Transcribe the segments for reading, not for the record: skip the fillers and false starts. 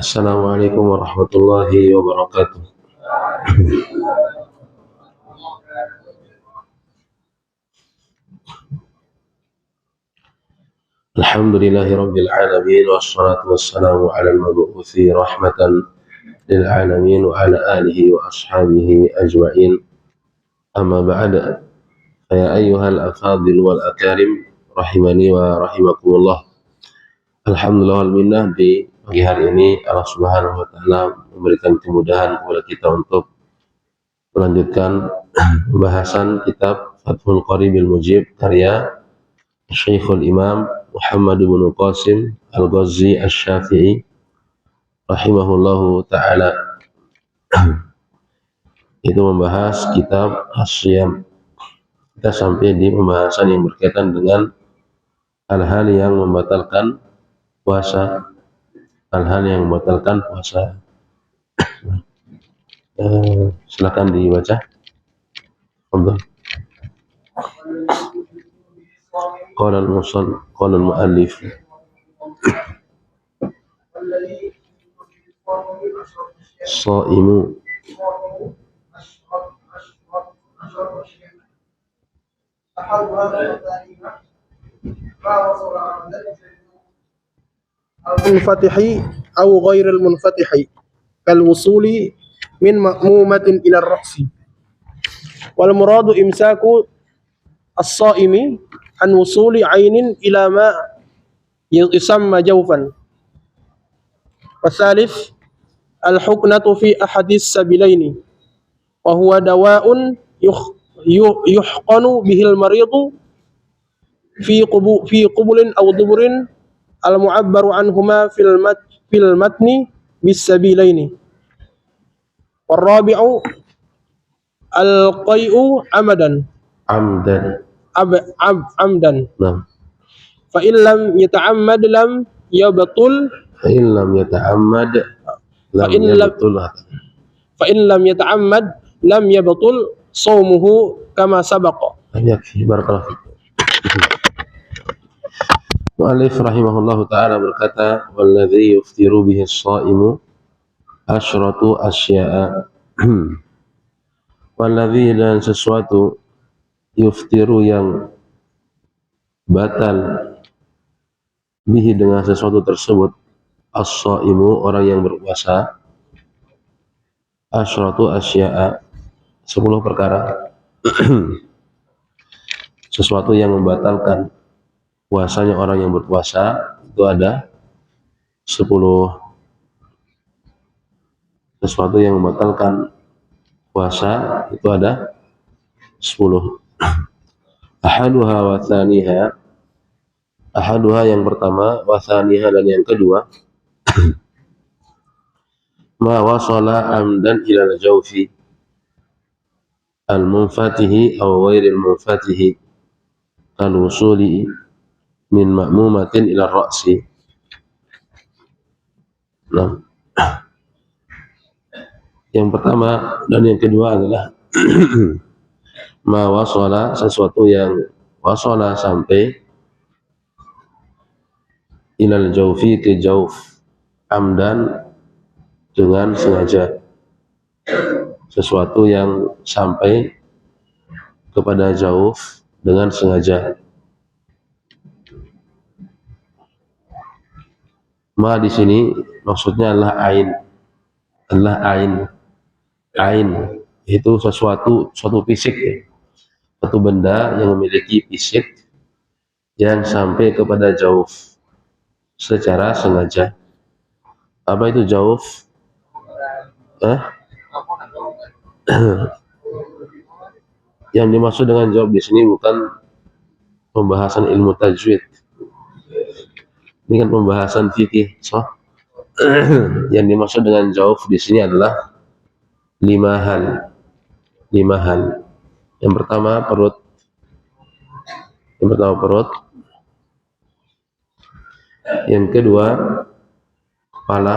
Assalamualaikum warahmatullahi wabarakatuh. Alhamdulillahi rabbil alamin wassalatu wassalamu ala al-mab'uthi rahmatan lil alamin wa ala alihi wa ashabihi ajma'in. Amma ba'da. Ya ayyuhal afadil wal akarim rahimani wa rahimakumullah. Alhamdulillah wal minnah, di pagi hari ini Allah Subhanahu wa taala memberikan kemudahan kepada kita untuk melanjutkan pembahasan kitab Fathul Qaribil Mujib karya Syekhul Imam Muhammad bin Qasim Al-Ghazi Asy-Syafi'i rahimahullahu taala. Itu membahas kitab As-Syam. Kita sampai di pembahasan yang berkaitan dengan hal-hal yang membatalkan puasa. Hal-hal yang membatalkan puasa. Silakan dibaca. Fadhal. Qala al-muallif Shaimu munfatihi aw ghairil munfatihi kal wusuli min ma'mumatin ila ar-ra'si wal muradu imsaku as-shaimi an wusuli 'ainin ila ma yusamma jawfan. Wasalif al-huknatu fi ahadis sabilaini wa huwa dawa'un yuhqanu bihil maridu fi qubulin aw duburin al-mu'abbaru anhuma fil matni bis sabilaini. Warabi'u al-qai'u amdan. Nah, Fa in lam yata'ammad lam yabtul fa in lam yata'ammad lam yabtul shaumuhu kama sabaqa. Yakfi, barakallahu fiik. Mu'allif rahimahullahu ta'ala berkata, walladzi yuftiru bihi as-shaimu asyratu asya'a. Walladzi, dan sesuatu, yuftiru yang batal, bihi dengan sesuatu tersebut, as-shaimu orang yang berpuasa, asyratu asya'a 10 perkara. Sesuatu yang membatalkan puasanya orang yang berpuasa itu ada 10. Sesuatu yang membatalkan puasa itu ada 10. Ahaduha wa thaniha. Ahaduha yang pertama, wa thaniha dan yang kedua, ma wasala amdan ila al-jawfi al-munfatihi aw ghairil munfatihi kal wusuli min ma'mumatin ila ar-ra'si. Nah, yang pertama dan yang kedua adalah ma wasala, sesuatu yang wasala sampai, ilal jaufi, ke jauf, amdan dengan sengaja. Sesuatu yang sampai kepada jauf dengan sengaja. Ma di sini maksudnya adalah ain. Adalah ain. Ain itu suatu fisik, ya. Suatu benda yang memiliki fisik yang sampai kepada jauf secara sengaja. Apa itu jauf? Yang dimaksud dengan jauf di sini bukan pembahasan ilmu tajwid. Ini kan pembahasan fikih. So, yang dimaksud dengan jauf di sini adalah 5 hal. 5 hal. Yang pertama perut. Yang kedua kepala.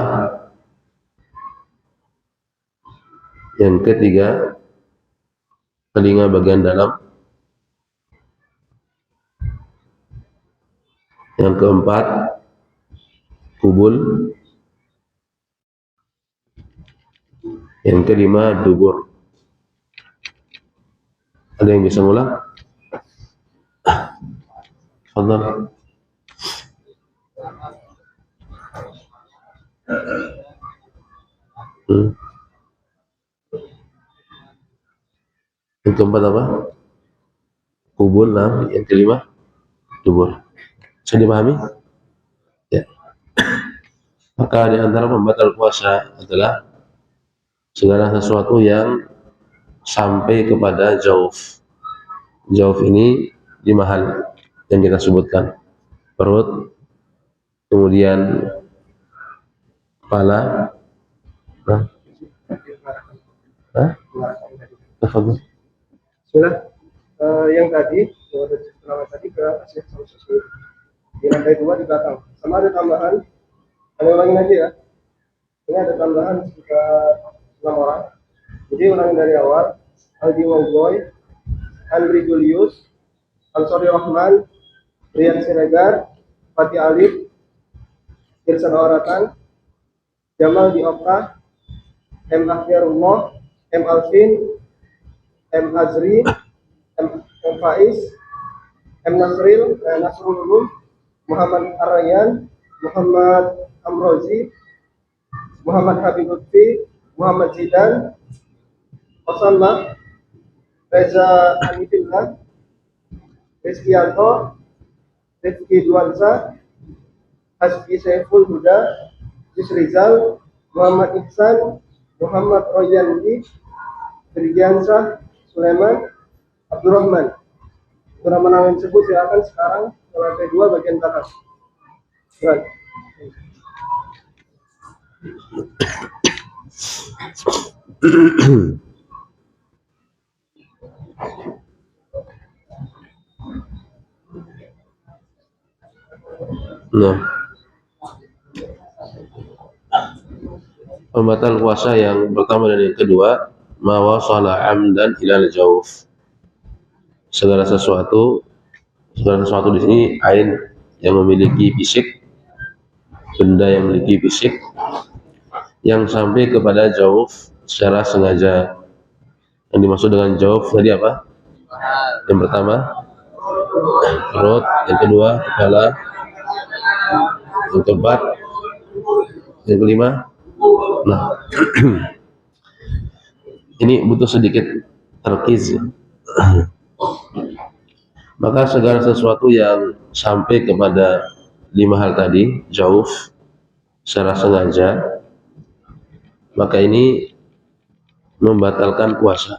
Yang ketiga telinga bagian dalam. Yang keempat kubul. Yang kelima dubur. Ada yang bisa ngulang? Fadhal. Yang keempat apa? Kubur. Nah, yang kelima dubur. Bisa dipahami? Ya. Maka di antara pembatal puasa adalah segala sesuatu yang sampai kepada jauf. Jauf ini di mahal yang kita sebutkan, perut, kemudian kepala. Sudah yang tadi ke Asia di lantai 2 di belakang. Sama ada tambahan, ada ulangin aja ya. Ini ada tambahan sekitar 6 orang. Jadi ulangin dari awal. Aldi Wongboy, Andri Julius, Ansori Rahman, Rian Siregar, Fatih Alif, Irsan Oratan, Jamal Diokta, M. Akhirullah, M. Alvin, M. Azri, M. Faiz, M. Nasrul Ulum, Muhammad Arayan, Muhammad Amrozi, Muhammad Habib Lutfi, Muhammad Zidan, Osama, Reza Anifillah, Rizkianto, Rizki Duansa, Hasbi Saiful Huda, Yusrizal, Muhammad Ihsan, Muhammad Royandi, Firgiansah, Sulaiman, Abdurrahman. Nama-nama yang disebut silakan sekarang ke lantai 2 bagian kanan. Nah, pembatal puasa yang pertama dan yang kedua, ma wasala amdan ilal jauf. Segala sesuatu di sini ain yang memiliki fisik, benda yang memiliki fisik yang sampai kepada jauf secara sengaja. Yang dimaksud dengan jauf tadi apa? Yang pertama perut, yang kedua kepala, yang keempat, yang kelima. Nah, ini butuh sedikit terkiz. Maka segala sesuatu yang sampai kepada 5 hal tadi, jauf, secara sengaja, maka ini membatalkan puasa.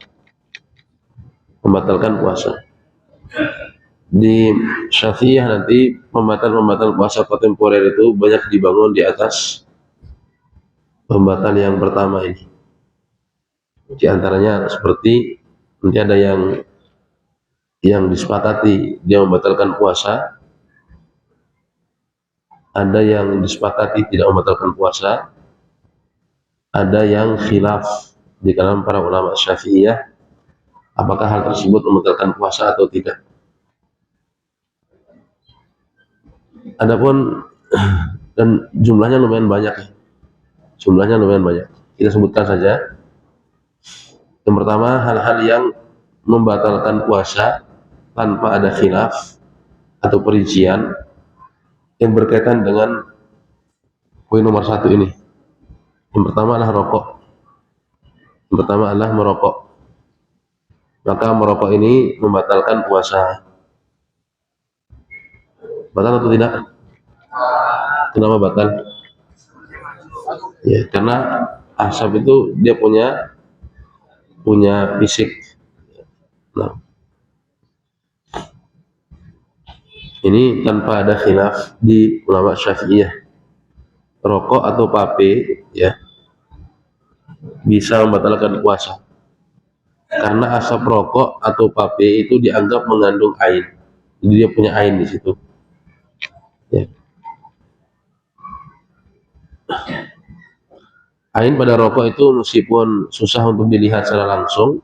Di Syafi'iyah nanti pembatal puasa kontemporer itu banyak dibangun di atas pembatal yang pertama ini. Di antaranya seperti nanti ada yang disepakati dia membatalkan puasa, ada yang disepakati tidak membatalkan puasa, ada yang khilaf di kalangan para ulama Syafi'iyah apakah hal tersebut membatalkan puasa atau tidak. Adapun dan jumlahnya lumayan banyak. Kita sebutkan saja. Yang pertama, hal-hal yang membatalkan puasa tanpa ada khilaf atau perincian yang berkaitan dengan poin nomor 1 ini. Yang pertama adalah merokok. Maka merokok ini membatalkan puasa. Batal atau tidak? Kenapa batal? Ya, karena asap itu dia punya fisik. Nah, ini tanpa ada khilaf di ulama Syafi'iyah. Rokok atau vape ya bisa membatalkan puasa. Karena asap rokok atau vape itu dianggap mengandung ain. Jadi dia punya ain di situ. Ya. Ain pada rokok itu meskipun susah untuk dilihat secara langsung,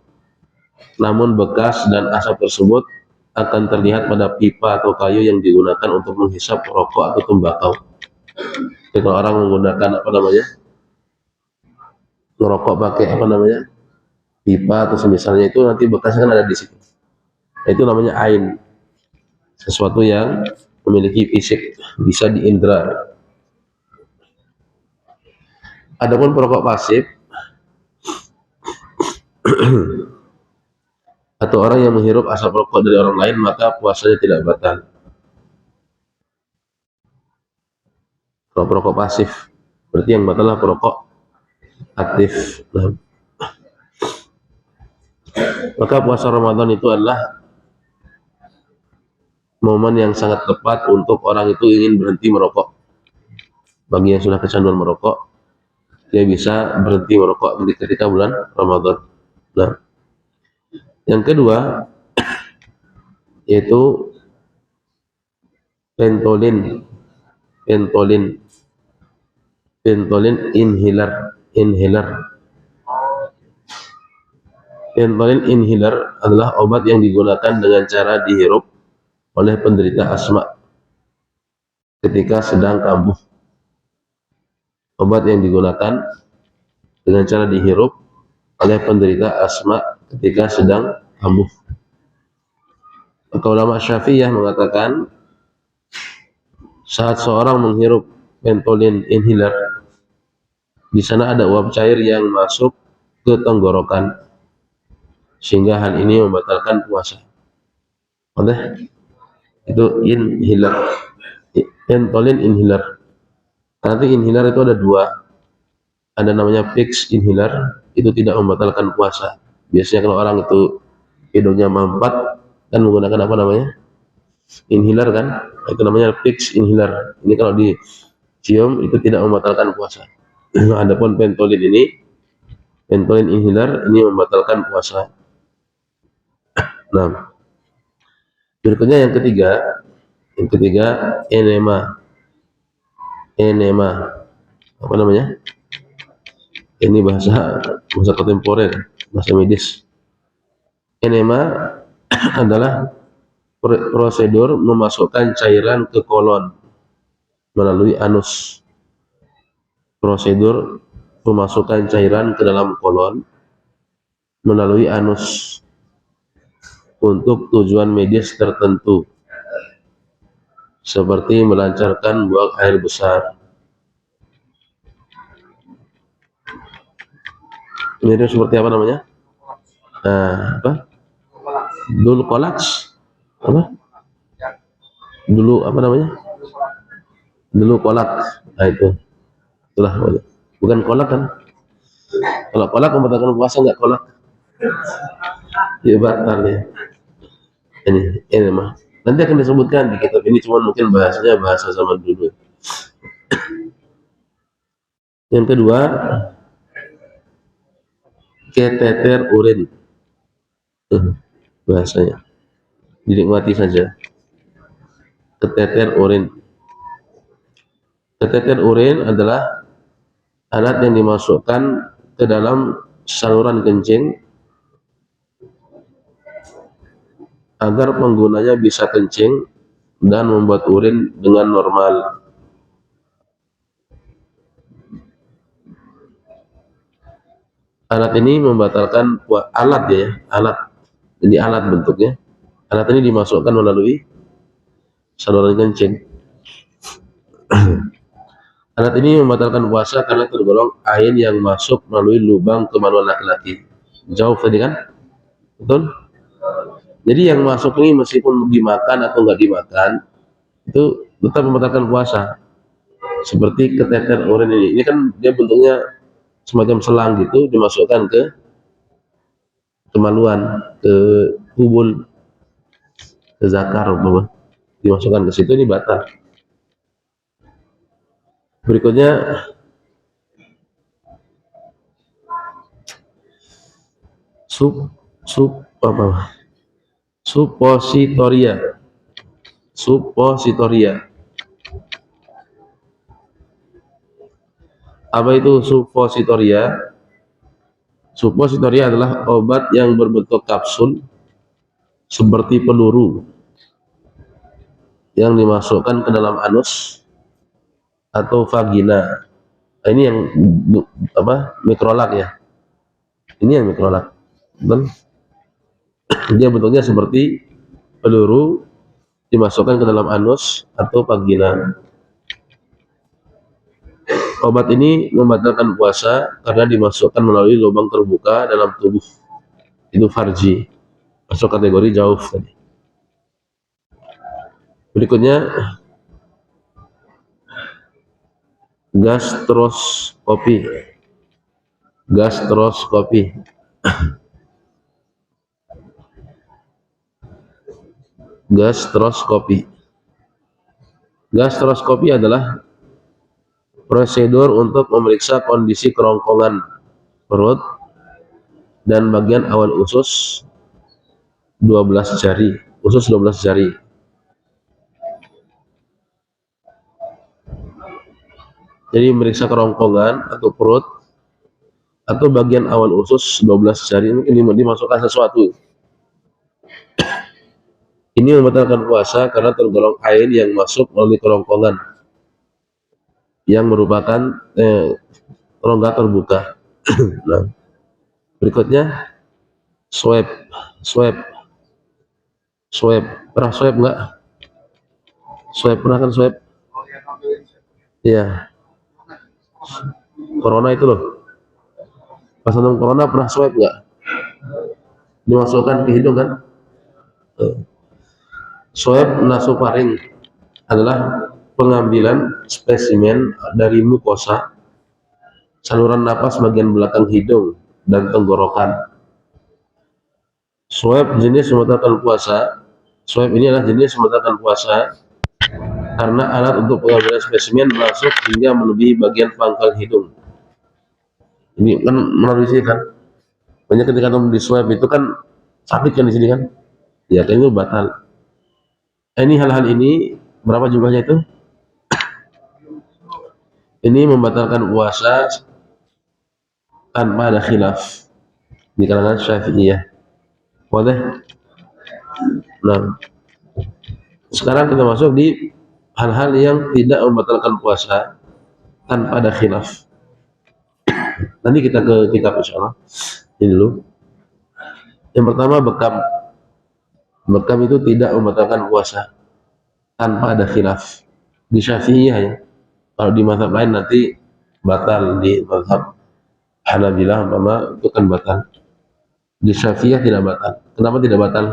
namun bekas dan asap tersebut akan terlihat pada pipa atau kayu yang digunakan untuk menghisap rokok atau tembakau. Kalau orang menggunakan ngerokok pakai apa namanya pipa atau semisalnya, itu nanti bekasnya kan ada di situ. Nah, itu namanya ain, sesuatu yang memiliki fisik, bisa diindra. Adapun perokok pasif atau orang yang menghirup asap rokok dari orang lain, maka puasanya tidak batal. Kalau perokok pasif, berarti yang batal adalah perokok aktif. Nah, maka puasa Ramadan itu adalah momen yang sangat tepat untuk orang itu ingin berhenti merokok. Bagi yang sudah kecanduan merokok, dia bisa berhenti merokok ketika bulan Ramadan. Nah, yang kedua yaitu pentolin inhaler. Pentolin inhaler adalah obat yang digunakan dengan cara dihirup oleh penderita asma ketika sedang kambuh. Obat yang digunakan dengan cara dihirup oleh penderita asma ketika sedang kambuh. Maka ulama Syafi'iyah mengatakan saat seorang menghirup pentolin inhaler, di sana ada uap cair yang masuk ke tenggorokan, sehingga hal ini membatalkan puasa. Oleh itu inhaler, pentolin inhaler. Nanti inhaler itu ada dua, ada namanya fix inhaler, itu tidak membatalkan puasa. Biasanya kalau orang itu hidungnya mampat kan menggunakan apa namanya inhaler kan, itu namanya fix inhaler. Ini kalau dicium itu tidak membatalkan puasa. Adapun pentolin inhaler ini membatalkan puasa. Nah, berikutnya yang ketiga enema apa namanya, ini bahasa kontemporer, bahasa medis. Enema adalah prosedur memasukkan cairan ke kolon melalui anus. Prosedur memasukkan cairan ke dalam kolon melalui anus untuk tujuan medis tertentu, seperti melancarkan buang air besar. Mirip seperti apa namanya? Apa? Dulu kolaks. Apa? Dulu apa namanya? Dulu kolak. Nah itu. Itulah. Bukan kolak kan? Kalau kolak membatalkan puasa, enggak kolak? Ya batal ya. Ini mah. Nanti akan disebutkan di kitab ini, cuma mungkin bahasanya bahasa zaman dulu. Yang kedua, keteter urin. Bahasanya dinikmati saja. Keteter urin. Keteter urin adalah alat yang dimasukkan ke dalam saluran kencing agar penggunanya bisa kencing dan membuat urin dengan normal. Alat ini membatalkan alat ya, alat. Jadi alat bentuknya. Alat ini dimasukkan melalui saluran kencing. Alat ini membatalkan puasa karena tergolong air yang masuk melalui lubang kemaluan laki-laki. Jauh tadi kan? Betul? Jadi yang masuk ini meskipun dimakan atau nggak dimakan, itu tetap membatalkan puasa. Seperti keteter urin ini. Ini kan dia bentuknya semacam selang gitu, dimasukkan ke kemaluan, ke kubul, ke zakar, dimasukkan ke situ, ini batal. Berikutnya suppositoria. Apa itu suppositoria? Suppositoria adalah obat yang berbentuk kapsul seperti peluru yang dimasukkan ke dalam anus atau vagina Nah, ini yang mikrolak ya. Ini yang mikrolak. Dan dia bentuknya seperti peluru dimasukkan ke dalam anus atau vagina. Obat ini membatalkan puasa karena dimasukkan melalui lubang terbuka dalam tubuh. Itu farji. Masuk kategori jauh tadi. Berikutnya gastroskopi. Gastroskopi. Gastroskopi. Gastroskopi adalah prosedur untuk memeriksa kondisi kerongkongan perut dan bagian awal usus 12 jari, usus 12 jari. Jadi memeriksa kerongkongan atau perut atau bagian awal usus 12 jari ini dimasukkan sesuatu. Ini membatalkan puasa karena tergolong air yang masuk melalui kerongkongan yang merupakan rongga terbuka. Nah, berikutnya swab. Pernah swab nggak? Swab pernah kan swab? Iya. Corona itu loh. Pas nonton corona pernah swab nggak? Dimasukkan ke hidung kan? Swab nasofaring adalah pengambilan spesimen dari mukosa saluran napas bagian belakang hidung dan tenggorokan. Swab jenis membatalkan puasa. Swab ini adalah jenis membatalkan puasa karena alat untuk pengambilan spesimen masuk hingga melebihi bagian pangkal hidung. Ini kan melalui sini kan. Banyak ketika di swab itu kan sakit kan di sini kan. Ya kan itu batal. Ini hal-hal ini berapa jumlahnya itu? Ini membatalkan puasa tanpa ada khilaf di kalangan Syafi'iyah. Boleh? Nah, sekarang kita masuk di hal-hal yang tidak membatalkan puasa tanpa ada khilaf. Nanti kita ke kitab insyaallah. Ini dulu. Yang pertama bekam. Bekam itu tidak membatalkan puasa tanpa ada khilaf. Di Syafi'iyah ya. Kalau di mazhab lain nanti batal, di mazhab Hanabilah umpama itu kan batal. Di Syafi'iyah tidak batal. Kenapa tidak batal?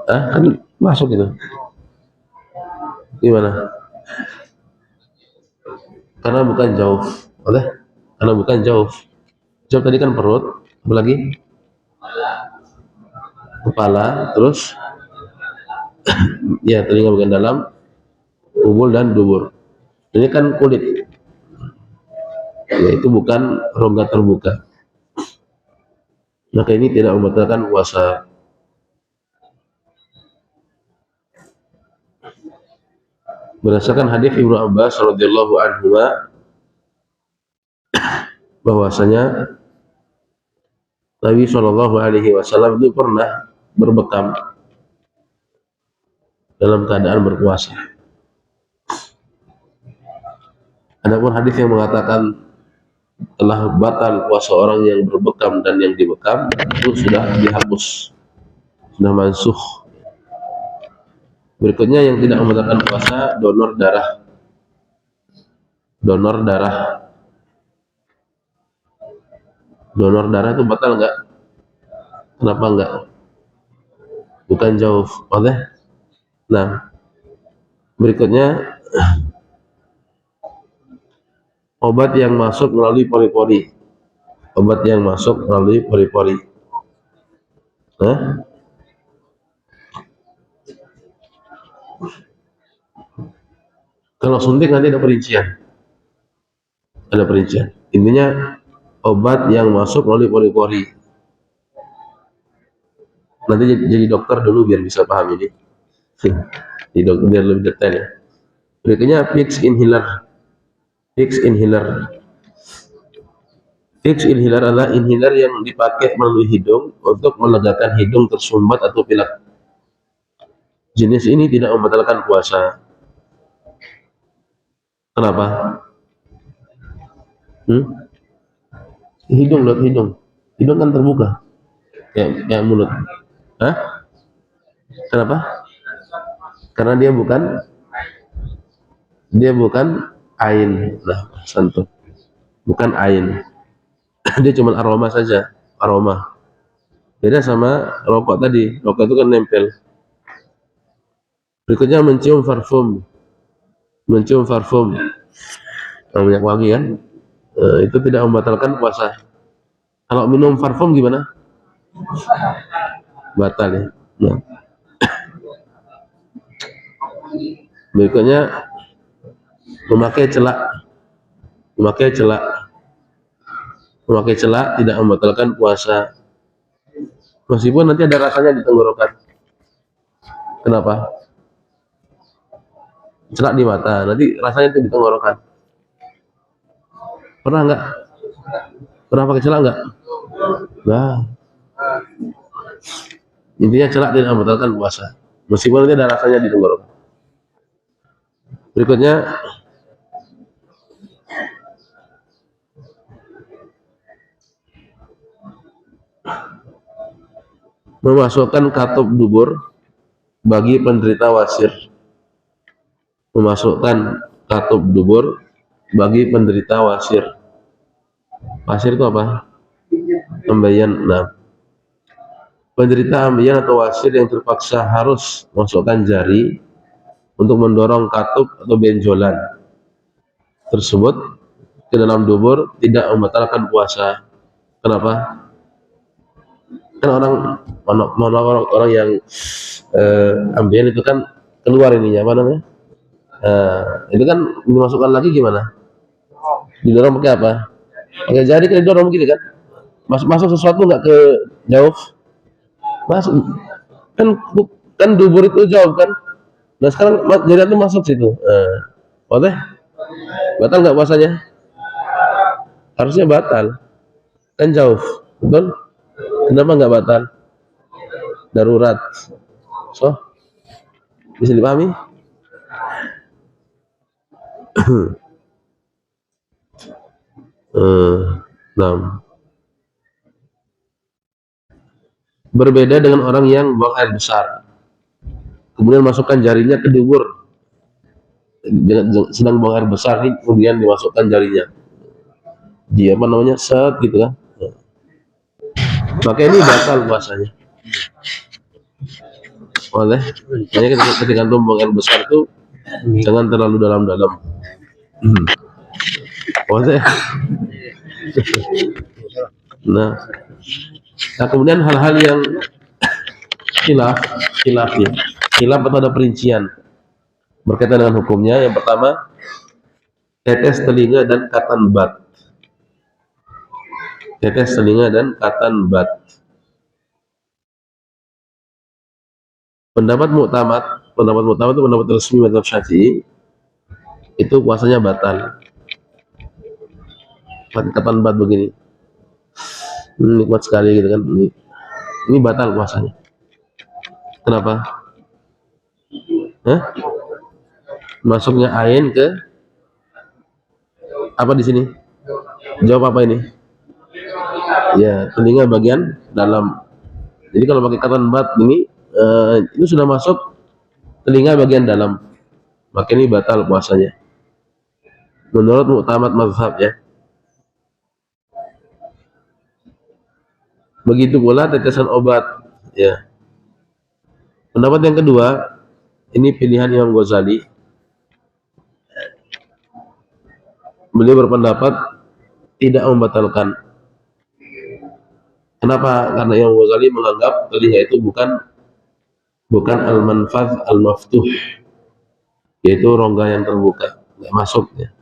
Kan masuk itu. Gimana? Karena bukan jauh. Boleh? Karena bukan jauh. Jauh tadi kan perut, apa lagi? Kepala, terus ya telinga bagian dalam, ubul dan dubur. Ini kan kulit. Ya, itu bukan rongga terbuka. Maka ini tidak membatalkan puasa. Berdasarkan hadis Ibnu Abbas radhiyallahu anhu bahwasanya Nabi Shallallahu alaihi wasallam itu pernah berbekam dalam keadaan berpuasa. Adapun hadis yang mengatakan telah batal puasa orang yang berbekam dan yang dibekam itu sudah dihapus, sudah mansuh. Berikutnya yang tidak membatalkan puasa donor darah. Donor darah. Donor darah itu batal nggak? Kenapa nggak? Bukan jauh, oleh. Nah, berikutnya obat yang masuk melalui pori-pori. Obat yang masuk melalui pori-pori. Kalau suntik nanti ada perincian. Ada perincian. Intinya obat yang masuk melalui pori-pori. Nanti jadi dokter dulu biar bisa paham ini. Jadi dokter biar lebih detail ya. Berikutnya fixed inhaler. Fixed inhaler. Fixed inhaler adalah inhaler yang dipakai melalui hidung untuk melegakan hidung tersumbat atau pilek. Jenis ini tidak membatalkan puasa. Kenapa? Hidung, lihat hidung. Hidung kan terbuka, kayak mulut. Hah? Kenapa? Karena dia bukan ain. Nah, santuh. Bukan ain. Dia cuma aroma saja, aroma. Beda sama rokok tadi. Rokok itu kan nempel. Berikutnya mencium parfum. Mencium parfum. Minyak wangi kan? Itu tidak membatalkan puasa. Kalau minum parfum gimana? Batal ya. Nah. Berikutnya memakai celak. Memakai celak tidak membatalkan puasa. Meskipun nanti ada rasanya di tenggorokan. Kenapa? Celak di mata, nanti rasanya itu di tenggorokan. Pernah nggak? Pernah pakai celak nggak? Nah, intinya celak tidak membatalkan puasa. Meskipun nanti ada rasanya di tenggorokan. Berikutnya memasukkan katup dubur bagi penderita wasir. Memasukkan katup dubur bagi penderita wasir. Wasir itu apa? Ambeien. Nah, penderita ambeien atau wasir yang terpaksa harus masukkan jari untuk mendorong katup atau benjolan tersebut ke dalam dubur tidak membatalkan puasa. Kenapa? Kan orang yang ambeien itu kan keluar ininya, apa namanya? Itu kan dimasukkan lagi gimana? Didorong pakai apa? Pakai jari kan didorong begini kan? Masuk sesuatu nggak ke jauh? Masuk. Kan dubur itu jauh kan? Nah sekarang jari itu masuk situ. Boleh? Batal nggak puasanya? Harusnya batal. Kan jauh, betul? Kenapa nggak batal? Darurat. So, bisa dipahami? Nah, berbeda dengan orang yang buang air besar, kemudian masukkan jarinya ke dubur. Sedang buang air besar nih, kemudian dimasukkan jarinya. Dia apa namanya? Set gitu kan? Maka ini batal puasanya. Oleh, makanya ketika antum buang air besar itu jangan terlalu dalam-dalam. Oleh. Nah, kemudian hal-hal yang khilaf atau ada perincian berkaitan dengan hukumnya. Yang pertama, tetes telinga dan katan bat. Tetes telinga dan katan bat. Pendapat muktamad itu pendapat resmi mazhab Syafi'i, itu puasanya batal. Katan bat begini, nikmat sekali gitu kan, ini batal puasanya. Kenapa? Masuknya ain ke apa di sini? Jawab apa ini? Ya, telinga bagian dalam. Jadi kalau pakai katan bat ini, itu sudah masuk telinga bagian dalam, maka ini batal puasanya menurut muktamad mazhab ya. Begitu pula tetesan obat ya. Pendapat yang kedua, ini pilihan Imam Ghazali. Beliau berpendapat tidak membatalkan. Kenapa? Karena Imam Ghazali menganggap telinga itu bukan al-manfadh al-maftuh, yaitu rongga yang terbuka, nggak masuk ya.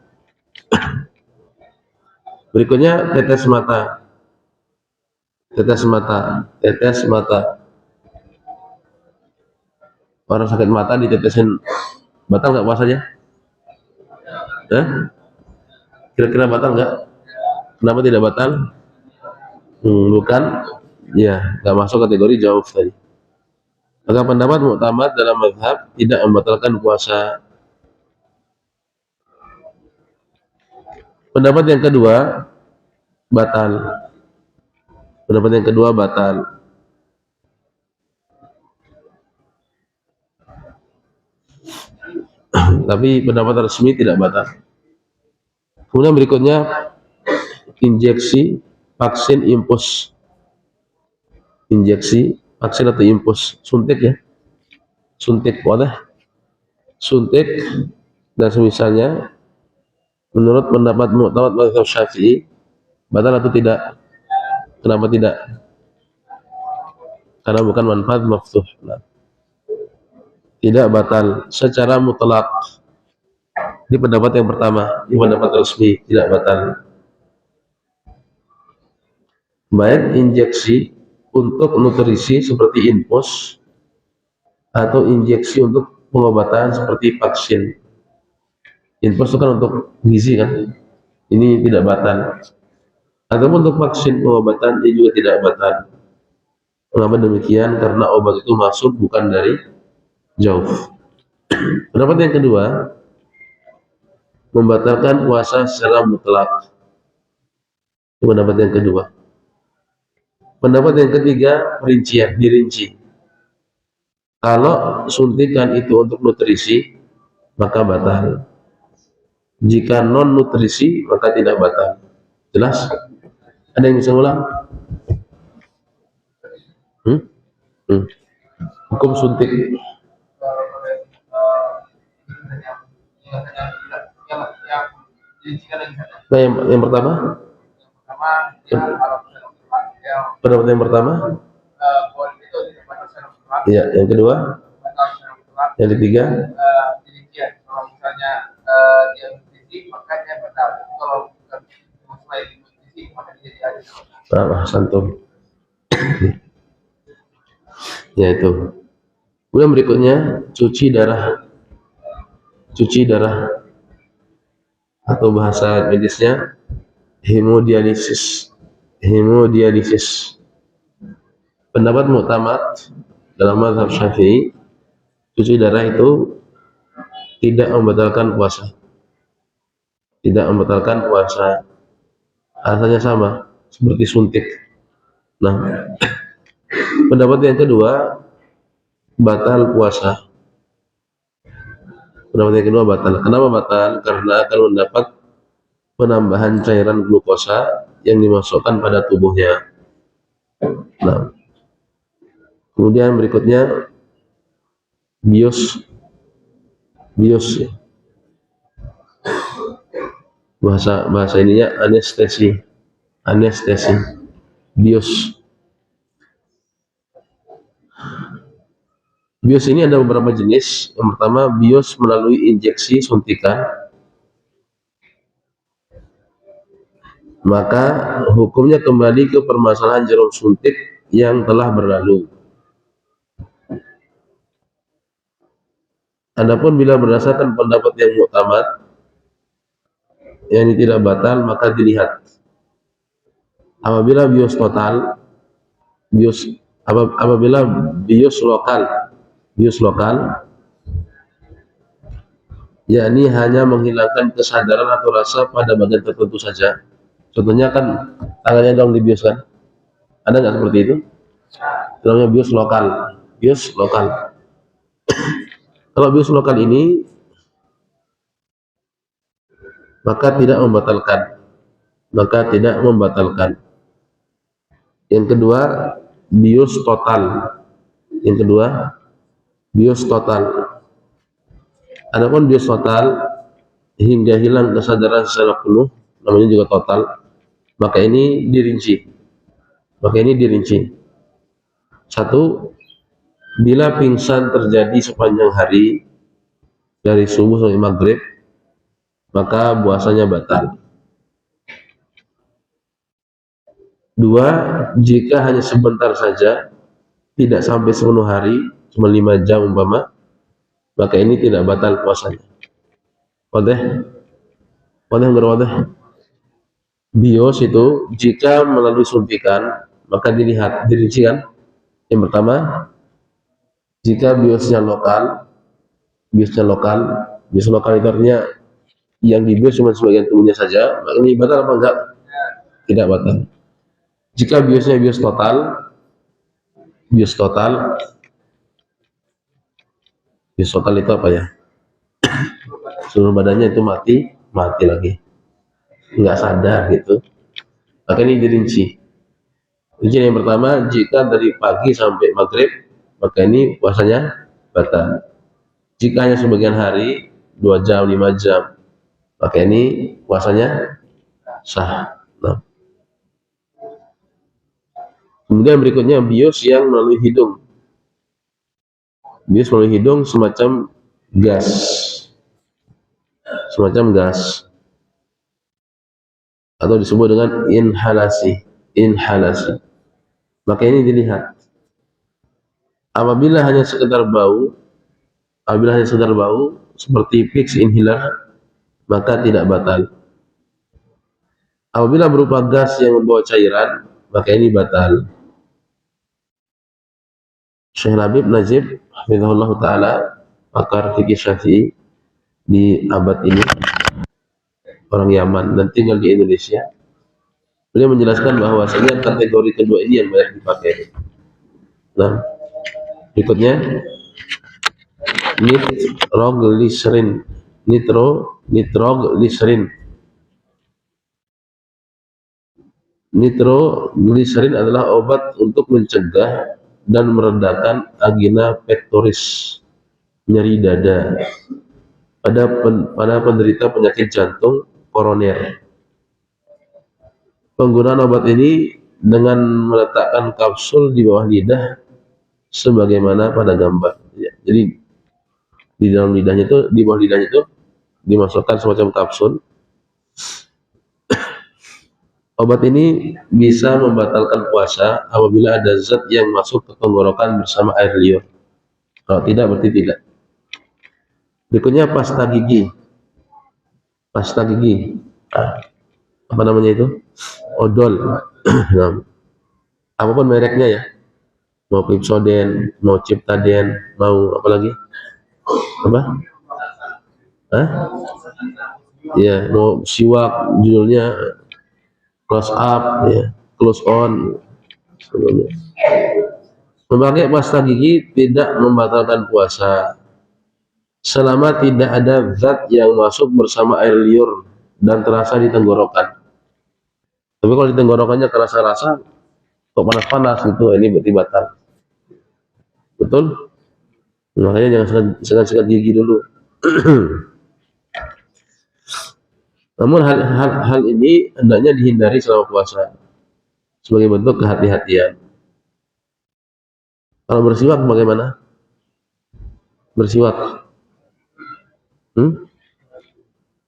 Berikutnya tetes mata. Orang sakit mata ditetesin, batal nggak puasanya? Kira-kira batal nggak? Kenapa tidak batal? Bukan, ya nggak masuk kategori jauh tadi. Maka pendapat muktamad dalam mazhab tidak membatalkan puasa. Pendapat yang kedua batal. Pendapat yang kedua batal. Tapi pendapat resmi tidak batal. Kemudian berikutnya injeksi vaksin infus. Injeksi vaksin atau infus, suntik ya. Suntik wadah. Suntik dan semisalnya menurut pendapat mu'tamad mazhab Syafi'i batal atau tidak? Kenapa tidak? Karena bukan manfaat maftuh. Nah, tidak batal secara mutlak. Ini pendapat yang pertama, ini pendapat resmi, tidak batal. Baik injeksi untuk nutrisi seperti infus atau injeksi untuk pengobatan seperti vaksin. Infus itu kan untuk gizi kan, ini tidak batal. Ataupun untuk vaksin pengobatan ini juga tidak batal. Mengapa demikian? Karena obat itu masuk bukan dari jauh. Pendapat yang kedua, membatalkan puasa secara mutlak. Itu pendapat yang kedua. Pendapat yang ketiga, perincian, dirinci. Kalau suntikan itu untuk nutrisi, maka batal. Jika non nutrisi, maka tidak batal. Jelas? Ada yang bisa ulang? Hukum suntik. Nah, yang pertama? Pendapat yang pertama? Ya, yang kedua? Yang ketiga? Santum. Ya itu. Kemudian berikutnya cuci darah. Cuci darah atau bahasa medisnya hemodialisis. Hemodialisis. Pendapat mu'tamad dalam mazhab Syafi'i, cuci darah itu tidak membatalkan puasa. Tidak membatalkan puasa. Alasannya sama seperti suntik. Nah, pendapat yang kedua batal puasa. Pendapat yang kedua batal. Kenapa batal? Karena akan mendapat penambahan cairan glukosa yang dimasukkan pada tubuhnya. Nah, kemudian berikutnya bios ya. Bahasa ininya anestesi bios. Bios ini ada beberapa jenis. Yang pertama, bios melalui injeksi suntikan. Maka hukumnya kembali ke permasalahan jarum suntik yang telah berlalu. Adapun bila berdasarkan pendapat yang mu'tamad, yang ini tidak batal, maka dilihat. Apabila bios total, apabila bios lokal, yakni hanya menghilangkan kesadaran atau rasa pada bagian tertentu saja. Contohnya kan tangannya dong dibius kan? Ada nggak seperti itu? Namanya bios lokal. Kalau bios lokal ini maka tidak membatalkan. Yang kedua, bios total. Adapun bios total hingga hilang kesadaran secara penuh, namanya juga total. Maka ini dirinci. Satu, bila pingsan terjadi sepanjang hari dari subuh sampai maghrib, maka puasanya batal. Dua, jika hanya sebentar saja, tidak sampai sepenuh hari, cuma 5 jam umpama, maka ini tidak batal puasanya. Wadah. Bios itu jika melalui suntikan, maka dirinci kan. Yang pertama, jika bios lokal itu artinya yang dibius cuma sebagian tubuhnya saja, maka ini batal apa enggak? Tidak batal. Jika biusnya bius total, bius total itu apa ya? Seluruh badannya itu mati lagi, nggak sadar gitu. Maka ini dirinci. Rincian yang pertama, jika dari pagi sampai maghrib, maka ini puasanya batal. Jika hanya sebagian hari, 2 jam, 5 jam, maka ini puasanya sah. Nah. Kemudian berikutnya bius yang melalui hidung. Bius melalui hidung semacam gas. Atau disebut dengan inhalasi. Maka ini dilihat. Apabila hanya sekedar bau seperti Vicks inhaler, maka tidak batal. Apabila berupa gas yang membawa cairan, maka ini batal. Syekh Labib Najib hafizahullah taala, pakar fikih Syafi'i di abad ini, orang Yaman dan tinggal di Indonesia. Beliau menjelaskan bahwasanya kategori kedua ini yang banyak dipakai. Nah, berikutnya nitroglycerin. Nitroglycerin adalah obat untuk mencegah dan meredakan angina pectoris, nyeri dada pada penderita penyakit jantung koroner. Penggunaan obat ini dengan meletakkan kapsul di bawah lidah sebagaimana pada gambar. Ya, jadi di bawah lidahnya itu dimasukkan semacam kapsul. Obat ini bisa membatalkan puasa apabila ada zat yang masuk ke tenggorokan bersama air liur. Kalau tidak, berarti tidak. Berikutnya pasta gigi. Apa namanya itu? Odol. Nah, apapun mereknya ya. Mau Pepsodent, mau Ciptaden, mau apa lagi? Apa? Ya, mau siwak, judulnya close up, ya, close on. Sebenarnya. Memakai pasta gigi tidak membatalkan puasa selama tidak ada zat yang masuk bersama air liur dan terasa di tenggorokan. Tapi kalau di tenggorokannya kerasa-rasa kok panas-panas itu, ini berarti batal. Betul? Makanya jangan sekat gigi dulu. Namun hal ini hendaknya dihindari selama puasa sebagai bentuk kehati-hatian. Kalau bersiwak bagaimana? Bersiwak.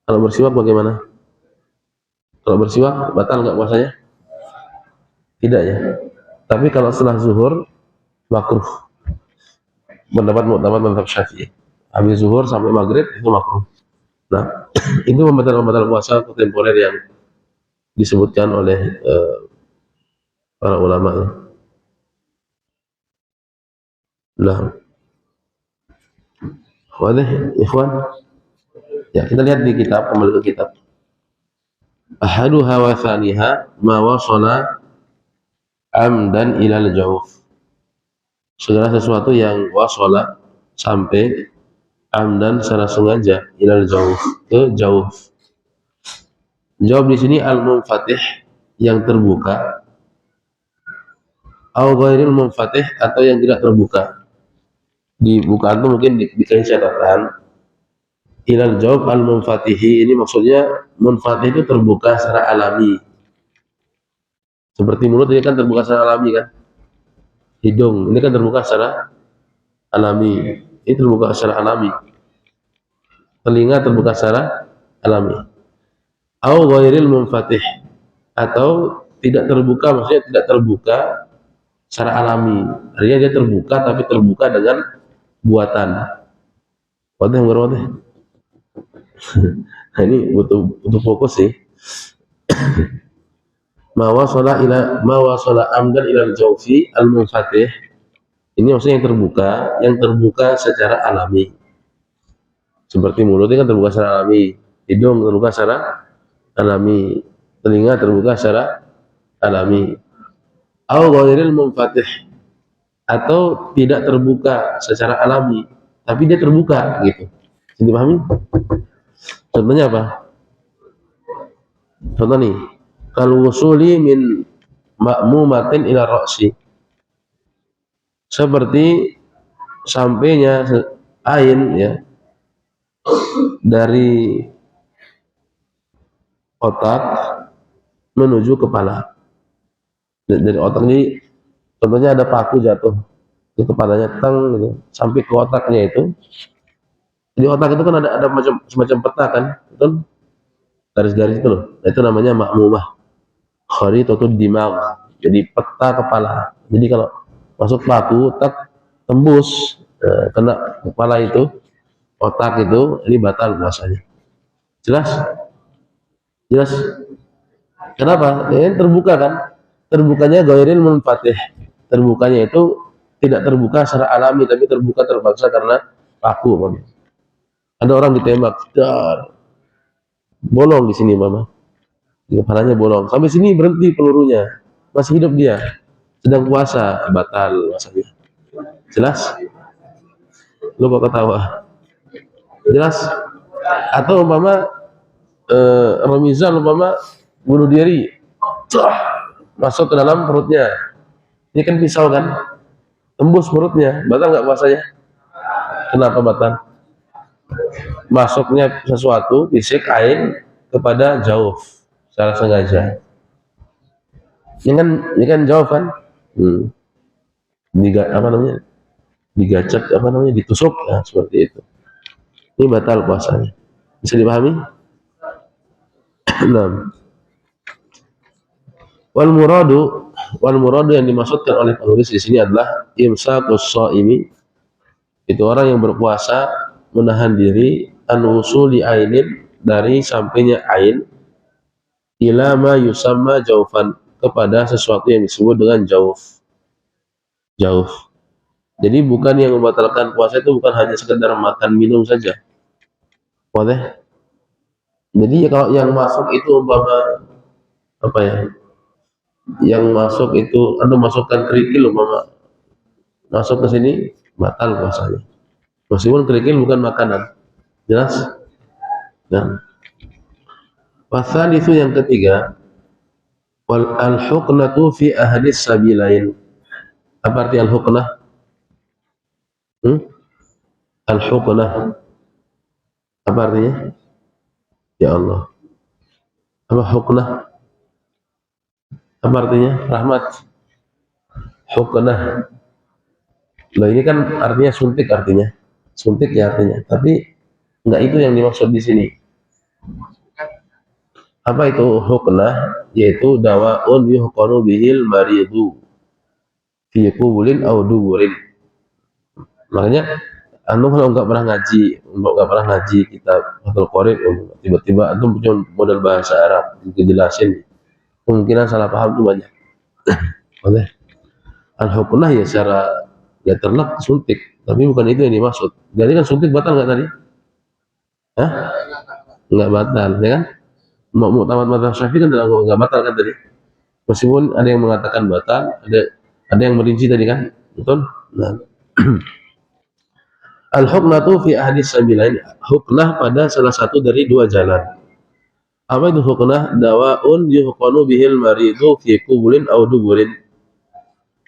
Kalau bersiwak bagaimana? Kalau bersiwak batal nggak puasanya? Tidak ya. Tapi kalau setelah zuhur makruh. Pendapat mazhab Syafi'i. Habis zuhur sampai maghrib itu makruh. Nah, itu membatalkan puasa kontemporer yang disebutkan oleh para ulama ya. Nah, ikhwan, ya kita lihat di kitab, kembali ke kitab. Ahaduha wa thaniha ma wasala amdan ilal jawf. Segala sesuatu yang wasala sampai amdan secara sengaja ilal jawf, ke jawf. Jawab di sini al-munfatih, yang terbuka, atau ghairil munfatih, atau yang tidak terbuka. Di bukaan itu mungkin dikasih catatan ilal jawab al-munfatihi, ini maksudnya munfatih itu terbuka secara alami. Seperti mulut ini kan terbuka secara alami kan, hidung ini kan terbuka secara alami, ini terbuka secara alami, telinga terbuka secara alami. Au ghairil munfatih, atau tidak terbuka, maksudnya tidak terbuka secara alami, artinya dia terbuka tapi terbuka dengan buatan. Wadah. Nah, ini butuh fokus sih. Ma wasala amdan ilal jawfi al-munfatih, ini maksudnya yang terbuka secara alami. Seperti mulut ini kan terbuka secara alami, hidung terbuka secara alami, telinga terbuka secara alami. Au ghairil munfatih, atau tidak terbuka secara alami, tapi dia terbuka gitu. Bisa dipahami? Contohnya apa? Contoh nih, kalau wusuli min ma'mumatin ila ra'si, seperti sampainya ain ya dari otak menuju kepala. Dari otak ini contohnya ada paku jatuh di kepalanya teng gitu, sampai ke otaknya itu. Di otak itu kan ada macam semacam peta kan, betul? Garis-garis itu loh. Nah, itu namanya makmumah. Kharitatud dimag. Jadi peta kepala. Jadi kalau masuk paku tak tembus kena kepala itu, otak itu, ini batal puasanya. Jelas? Jelas? Kenapa? Ini terbuka kan? Terbukanya ghairil munfatih. Terbukanya itu tidak terbuka secara alami, tapi terbuka terpaksa karena paku. Ada orang ditembak, dar, bolong di sini mama, di kepalanya bolong. Sampai sini berhenti pelurunya, masih hidup dia, sedang puasa, batal puasanya. Jelas? Lu kok ketawa? Jelas? Atau umpama Romizal umpama bunuh diri, masuk ke dalam perutnya, ini kan pisau kan, tembus perutnya, batal nggak puasanya? Kenapa batal? Masuknya sesuatu fisik ain kepada jauh secara sengaja. Ini kan jauh kan? Apa namanya? Digacet, apa namanya? Ditusuk, nah, seperti itu. Ini batal puasanya. Bisa dipahami? Nah, wal muradu yang dimaksudkan oleh penulis di sini adalah imsakus shaimi, itu orang yang berpuasa menahan diri an wusuli ainin, dari sampainya ain, ila ma yusamma jaufan, kepada sesuatu yang disebut dengan jauf. Jadi bukan yang membatalkan puasa itu bukan hanya sekedar makan minum saja. Boleh. Jadi kalau yang masuk itu umpama apa ya? Yang masuk itu masukkan kerikil umpama masuk ke sini, batal puasanya. Meskipun kerikil bukan makanan. Jelas? Nah. Pasal itu yang ketiga, wal al-huknatu fi ahadis sabilain. Apa arti al-huknah? Al-huknah. Apa artinya? Ya Allah. Apa huknah? Apa artinya? Rahmat. Huknah. Loh, ini kan artinya suntik artinya. Suntik ya artinya. Tapi enggak itu yang dimaksud di sini. Apa itu huknah? Yaitu dawaun yuhqanu bihil maridu fi qubulin aw duburin. Makanya kalau nggak pernah ngaji kitab Fathul Qorib, tiba-tiba antum punya modal bahasa Arab dijelasin, kemungkinan salah paham itu banyak. Oleh al-huknah ya secara letterlek suntik, tapi bukan itu yang dimaksud. Jadi kan suntik batal nggak tadi? Hah? Nggak batal, ya kan? Mu'tamad madzhab Syafi'i kan nggak batal kan tadi? Meskipun ada yang mengatakan batal, ada yang merinci tadi kan, betul? Nah. Al-huknatu fi ahadis sabilain, huknah pada salah satu dari dua jalan. Apa itu huknah? Dawaun yuhqanu bihil maridu fi qubulin aw duburin.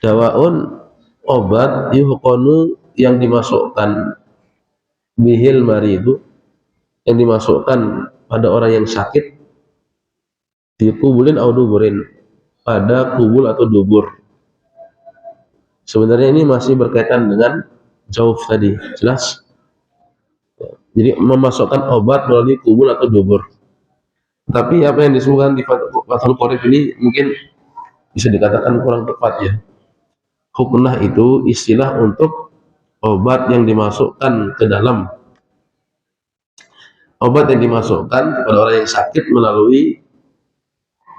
Dawaun, obat, yuhqanu, yang dimasukkan, bihil maridu, yang dimasukkan pada orang yang sakit, fi qubulin aw duburin, pada kubul atau dubur. Sebenarnya ini masih berkaitan dengan jauf tadi, jelas? Jadi memasukkan obat melalui kubul atau dubur. Tapi apa yang disebutkan di Fathul Qorib ini mungkin bisa dikatakan kurang tepat ya. Huknah itu istilah untuk obat yang dimasukkan ke dalam, obat yang dimasukkan kepada orang yang sakit melalui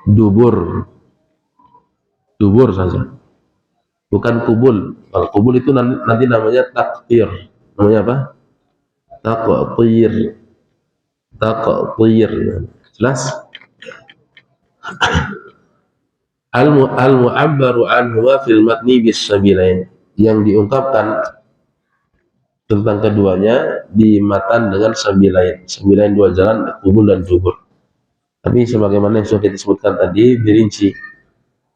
dubur saja, bukan kubul. Kalau kubul itu nanti namanya taktir. Namanya apa? Taktir. taqtir. Jelas? Al-mu'abbaru anhu fil matni bis sabilain, yang diungkapkan tentang keduanya di matan dengan sabilain. Sabilain dua jalan, kubul dan dubur. Tapi sebagaimana yang sudah kita sebutkan tadi, dirinci.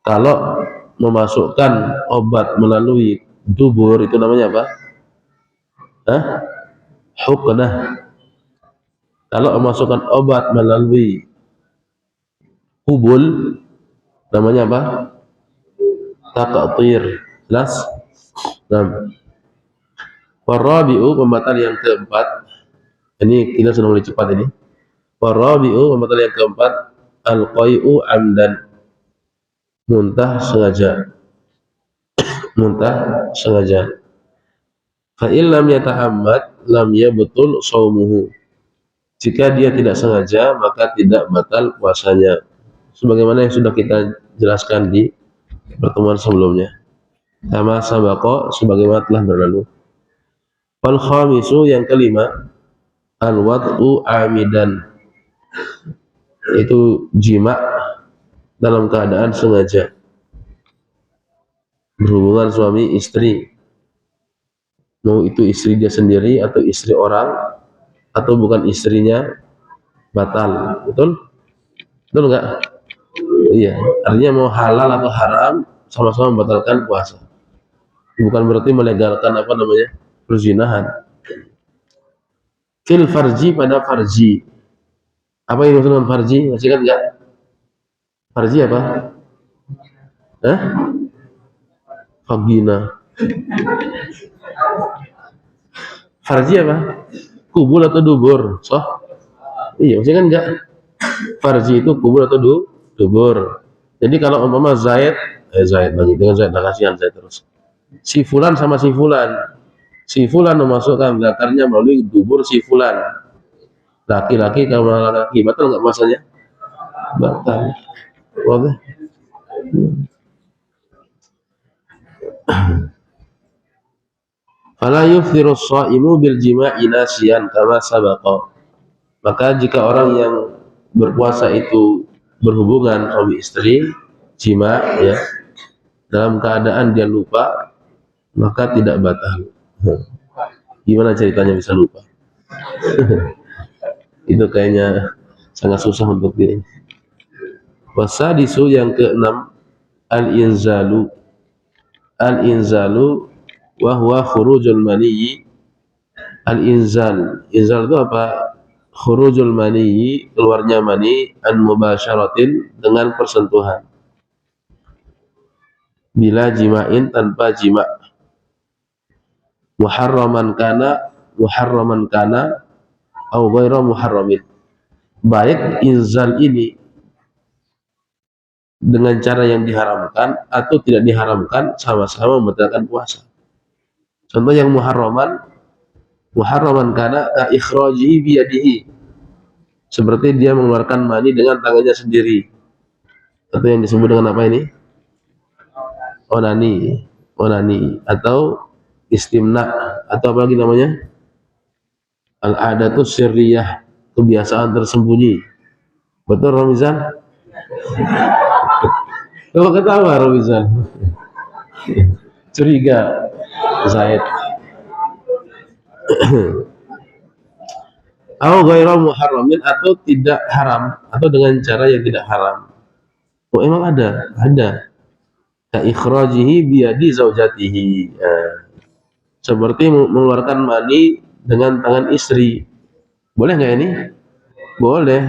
Kalau memasukkan obat melalui dubur itu namanya apa? Huknah. Kalau memasukkan obat melalui kubul namanya apa? Taqtir. Jelas? Nah, warabi'u, pembatal yang keempat. Ini kita sudah mulai cepat ini. Warabi'u, pembatal yang keempat, al-qai'u amdan, muntah sengaja. Muntah sengaja. Fa illam yatahammad lam yabtul shaumuhu. Jika dia tidak sengaja maka tidak batal puasanya. Sebagaimana yang sudah kita jelaskan di pertemuan sebelumnya. Kama sabaqa, sebagaimana telah berlalu. Wal khamisu, yang kelima, al-wad'u amidan, itu jima dalam keadaan sengaja. Berhubungan suami istri, mau itu istri dia sendiri atau istri orang atau bukan istrinya, batal. Betul? Betul enggak? Iya, artinya mau halal atau haram sama-sama membatalkan puasa. Bukan berarti melegalkan apa namanya? Perzinahan. Fil farji, pada farji. Apa yang dimaksud dengan farji? Masih kan enggak? Farji apa? Vagina. Farji apa? Kubul atau dubur? Iya, masih kan enggak? Farji itu kubul atau dubur. Jadi kalau umpama Zaid lagi dengan Zaid, kasihan Zaid terus. Si fulan sama si fulan. Si fulan memasukkan zakarnya melalui dubur si fulan. Laki-laki kalau laki, batal enggak puasanya? Batal. Wadah. Fala yuftiru shaimu bil jima'i nasiyan kama sabaqa. Maka jika orang yang berpuasa itu berhubungan suami istri, jima ya, dalam keadaan dia lupa, maka tidak batal. Gimana ceritanya bisa lupa? Itu kayaknya sangat susah untuk dia. Wasadisu, yang keenam, al-inzalu. Al-inzalu wa huwa khurujul maniyyi. Al-inzal, inzal itu apa? Khurujul maniyyi, keluarnya mani, an mubasyaratin, dengan persentuhan. Bila jima'in, tanpa jima'. Muharraman kana au ghaira muharramin. Baik inzal ini dengan cara yang diharamkan atau tidak diharamkan, sama-sama membatalkan puasa. Contoh yang muharraman kana ka ikhrajihi biyadihi, seperti dia mengeluarkan mani dengan tangannya sendiri, atau yang disebut dengan apa ini? Onani, atau istimna, atau apa lagi namanya? Al-adatu sirriyah, kebiasaan tersembunyi. Betul Ramizan? Coba ketawa Ramizan. Curiga Zaid. Au ghairu muharramin, atau tidak haram, atau dengan cara yang tidak haram. Oh, emang ada. Ka ikhrajihi biyadi zaujatihi. Seperti mengeluarkan mani dengan tangan istri. Boleh nggak ini? Boleh,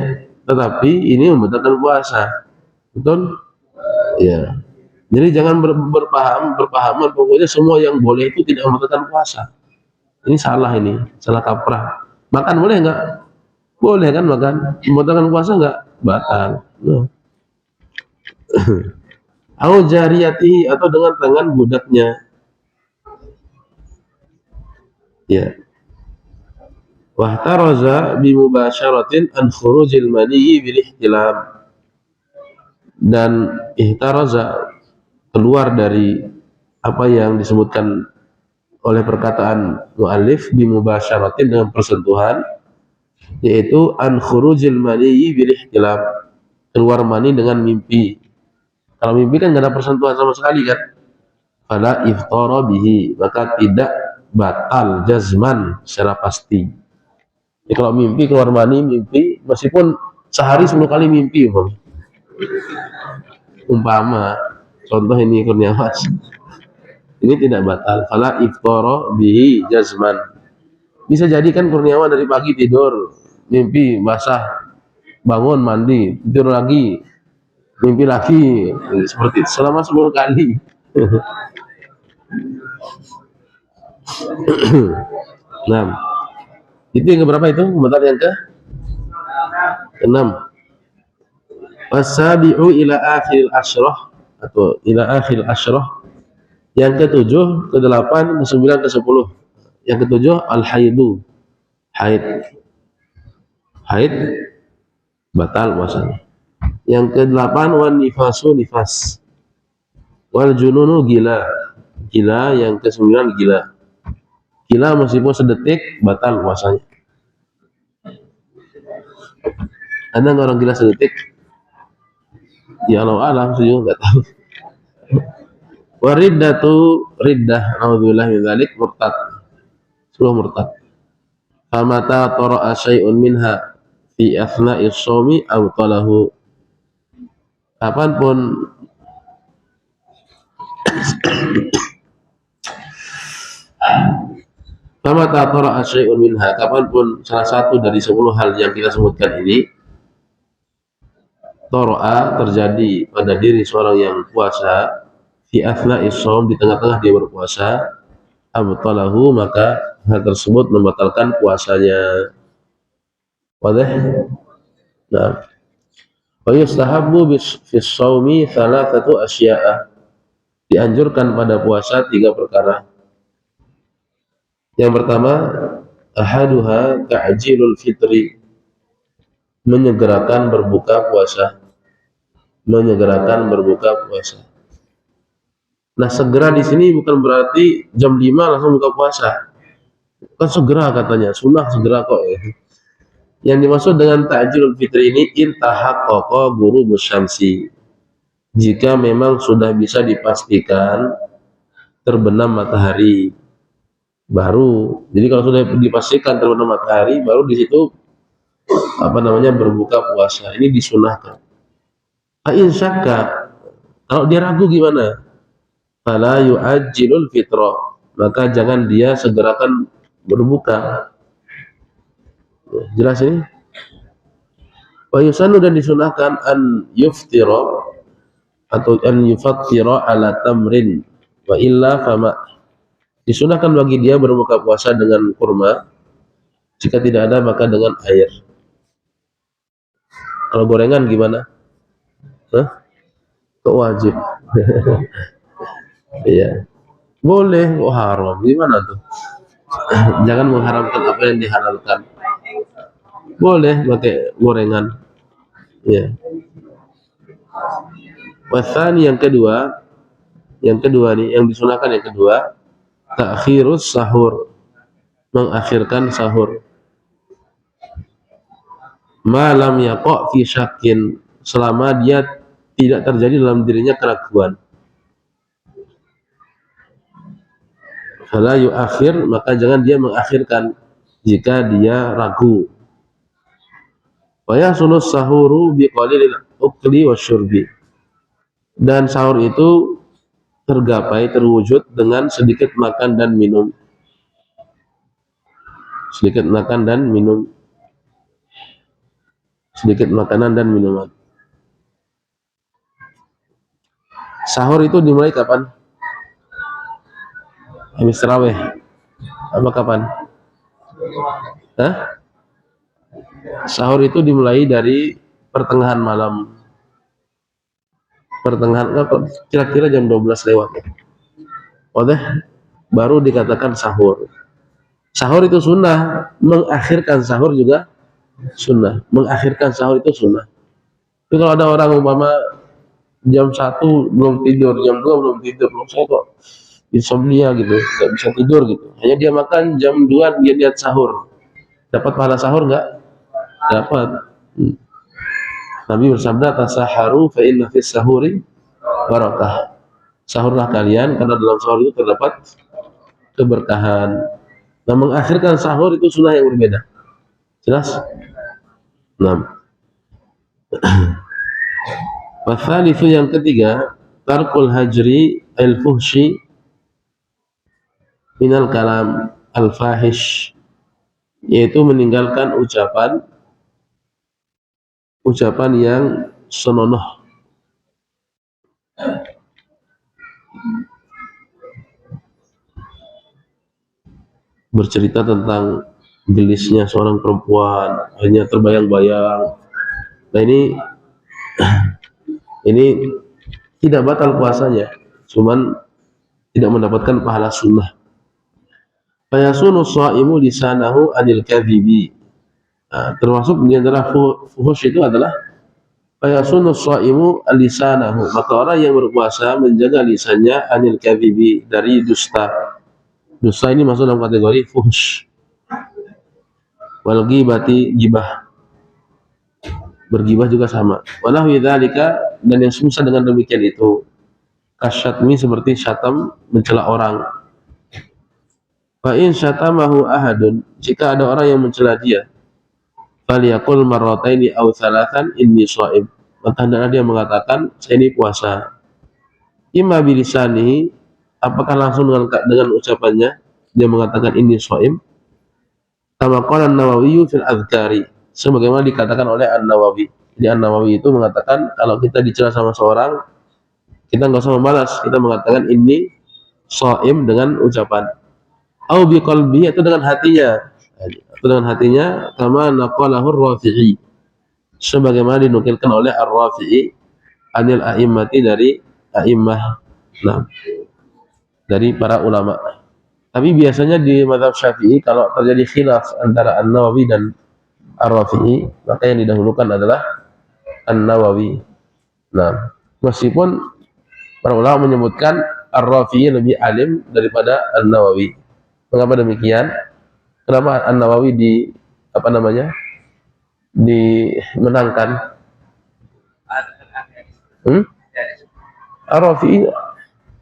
tetapi ini membatalkan puasa. Betul? Ya. Jadi jangan berpahaman pokoknya semua yang boleh itu tidak membatalkan puasa. Ini salah kaprah. Makan boleh nggak? Boleh kan makan. Membatalkan puasa nggak? Batal. Au jariyati, atau dengan tangan budaknya. Ya. Wahtaraza bimubasyaratin an khurujil maniyyi bil ihtilam. Dan ihtaraza, keluar dari apa yang disebutkan oleh perkataan mu'allif, bimubasyaratin, dengan persentuhan, yaitu an khurujil mani bil ihtilam, keluar mani dengan mimpi. Kalau mimpi kan nggak ada persentuhan sama sekali kan, fala iftara bihi, maka tidak batal jazman secara pasti. Jadi kalau mimpi keluar mani, mimpi meskipun sehari 10 kali mimpi umpama contoh ini Kurniawas, ini tidak batal. Fala iftara bihi jazman. Bisa jadi kan Kurniawan dari pagi tidur, mimpi basah, bangun mandi, tidur lagi, mimpi lagi, seperti itu selama 10 kali. Nah, itu yang keberapa itu? Bentar, yang ke-6. Wasabi'u ila akhir asyrah, atau ila akhir asyrah. Yang ke-7, ke-8, ke-9, ke-10. Yang ke-7 al-haidu, haid. Haid batal puasanya. Yang ke-8 wan nifasu, nifas. Wal jununu, gila. Gila. Yang ke-9 gila. Gila meskipun sedetik batal puasanya. Ada nggak orang gila sedetik? Ya Allah alam, saya nggak tahu. Wariddatu, riddah, naudzubillah min dzalik, murtad. Suruh murtad. Famata tara'a syai'un minha fi athna'is shaumi aw talahu. Kapanpun famata tara'a syai'un minha, kapanpun salah satu dari 10 hal yang kita sebutkan ini tara'a, terjadi pada diri seorang yang puasa, fi athna'is shaum, di tengah-tengah dia berpuasa, abtalahu, maka hal tersebut membatalkan puasanya. Wadah? Nah, wa yustahabbu fi shaumi thalathatu asya'a, dianjurkan pada puasa 3 perkara. Yang pertama, ahaduha ta'jilul fitri, menyegerakan berbuka puasa. Menyegerakan berbuka puasa. Nah, segera di sini bukan berarti jam 5 langsung buka puasa. Kan segera katanya, sunnah segera kok ya. Yang dimaksud dengan ta'jilul fitri ini intahaqqaqa ghurubus syamsi, jika memang sudah bisa dipastikan terbenam matahari, baru. Jadi kalau sudah dipastikan terbenam matahari, baru di situ berbuka puasa. Ini disunahkan. Fa'in syakka, kalau dia ragu gimana? Fala yu'ajjilul fitra, maka jangan dia segerakan berbuka. Jelas ini? Wa yusannu, dan disunahkan an yuftira, atau an yufattira ala tamrin, wa illa fama, disunahkan bagi dia berbuka puasa dengan kurma, jika tidak ada maka dengan air. Kalau gorengan gimana? Kok wajib? Iya, boleh, kok haram? Gimana tuh? Jangan mengharamkan apa yang dihalalkan. Boleh pakai gorengan. Ya. Wasani, yang kedua nih, yang disunahkan yang kedua, ta'khirus sahur, mengakhirkan sahur. Malam yaqa fi syakin, selama dia tidak terjadi dalam dirinya keraguan. Fala yu'akhir, maka jangan dia mengakhirkan jika dia ragu. Wa yasulus sahuru biqalilil ukli wasyurbi, dan sahur itu tergapai, terwujud dengan sedikit makan dan minum. Sedikit makan dan minum. Sedikit makanan dan minuman. Sahur itu dimulai kapan? Habis tarawih. Apa kapan? Sahur itu dimulai dari pertengahan malam. Kira-kira jam 12 lewat. Baru dikatakan sahur. Sahur itu sunnah, mengakhirkan sahur juga sunnah. Mengakhirkan sahur itu sunnah. Tapi kalau ada orang umpama jam 1 belum tidur, jam 2 belum tidur, saya kok insomnia gitu, nggak bisa tidur gitu. Hanya dia makan jam 2 dia lihat sahur. Dapat pahala sahur nggak? Dapat. Nabi bersabda, tasaharu fa inna fis sahuri barakah. Sahurlah kalian karena dalam sahur itu terdapat keberkahan. Nah, mengakhirkan sahur itu sunnah yang berbeda. Jelas? Nah, wasalisu yang ketiga, tarkul hajri al-fuhshi minal kalam al-fahish, yaitu meninggalkan ucapan yang senonoh, bercerita tentang gelisnya seorang perempuan, hanya terbayang-bayang. Nah, ini tidak batal puasanya, cuman tidak mendapatkan pahala sunnah. Fayasunu shaimu lisanahu anil kadhibi. Nah, termasuk di antara fuhush itu adalah fayasunu shaimu lisanahu, maka orang yang berpuasa menjaga lisannya anil kadhibi, dari dusta. Dusta ini masuk dalam kategori fuhush. Wal ghibati, gibah. Bergibah juga sama. Walahu dzalika, dan yang susah dengan demikian itu, kasyatmi, seperti syatam, mencela orang. Fa in syatamahu ahadun, jika ada orang yang mencela dia, falyaqul marrataini aw thalathan inni shaim, maka hendaknya dia mengatakan saya ini puasa. Imma bilisanihi, apakah langsung dengan ucapannya dia mengatakan inni shaim, kama qala an-Nawawi fil adhkari, sebagaimana dikatakan oleh An-Nawawi. Jadi An-Nawawi itu mengatakan kalau kita dicela sama seorang, kita nggak usah membalas, kita mengatakan inni shaim dengan ucapan. Au biqalbi, itu dengan hatinya. Itu dengan hatinya, kama naqalahu ar-Rafi'i, sebagaimana dinukilkan oleh Ar-Rafi'i anil a'immati, dari a'immah, nah, dari para ulama. Tapi biasanya di mazhab Syafi'i kalau terjadi khilaf antara An-Nawawi dan Ar-Rafi'i, maka yang didahulukan adalah An-Nawawi. Nah, meskipun para ulama menyebutkan Ar-Rafi'i lebih alim daripada An-Nawawi. Mengapa demikian? Kenapa An-Nawawi dimenangkan? Ar-Rafi'i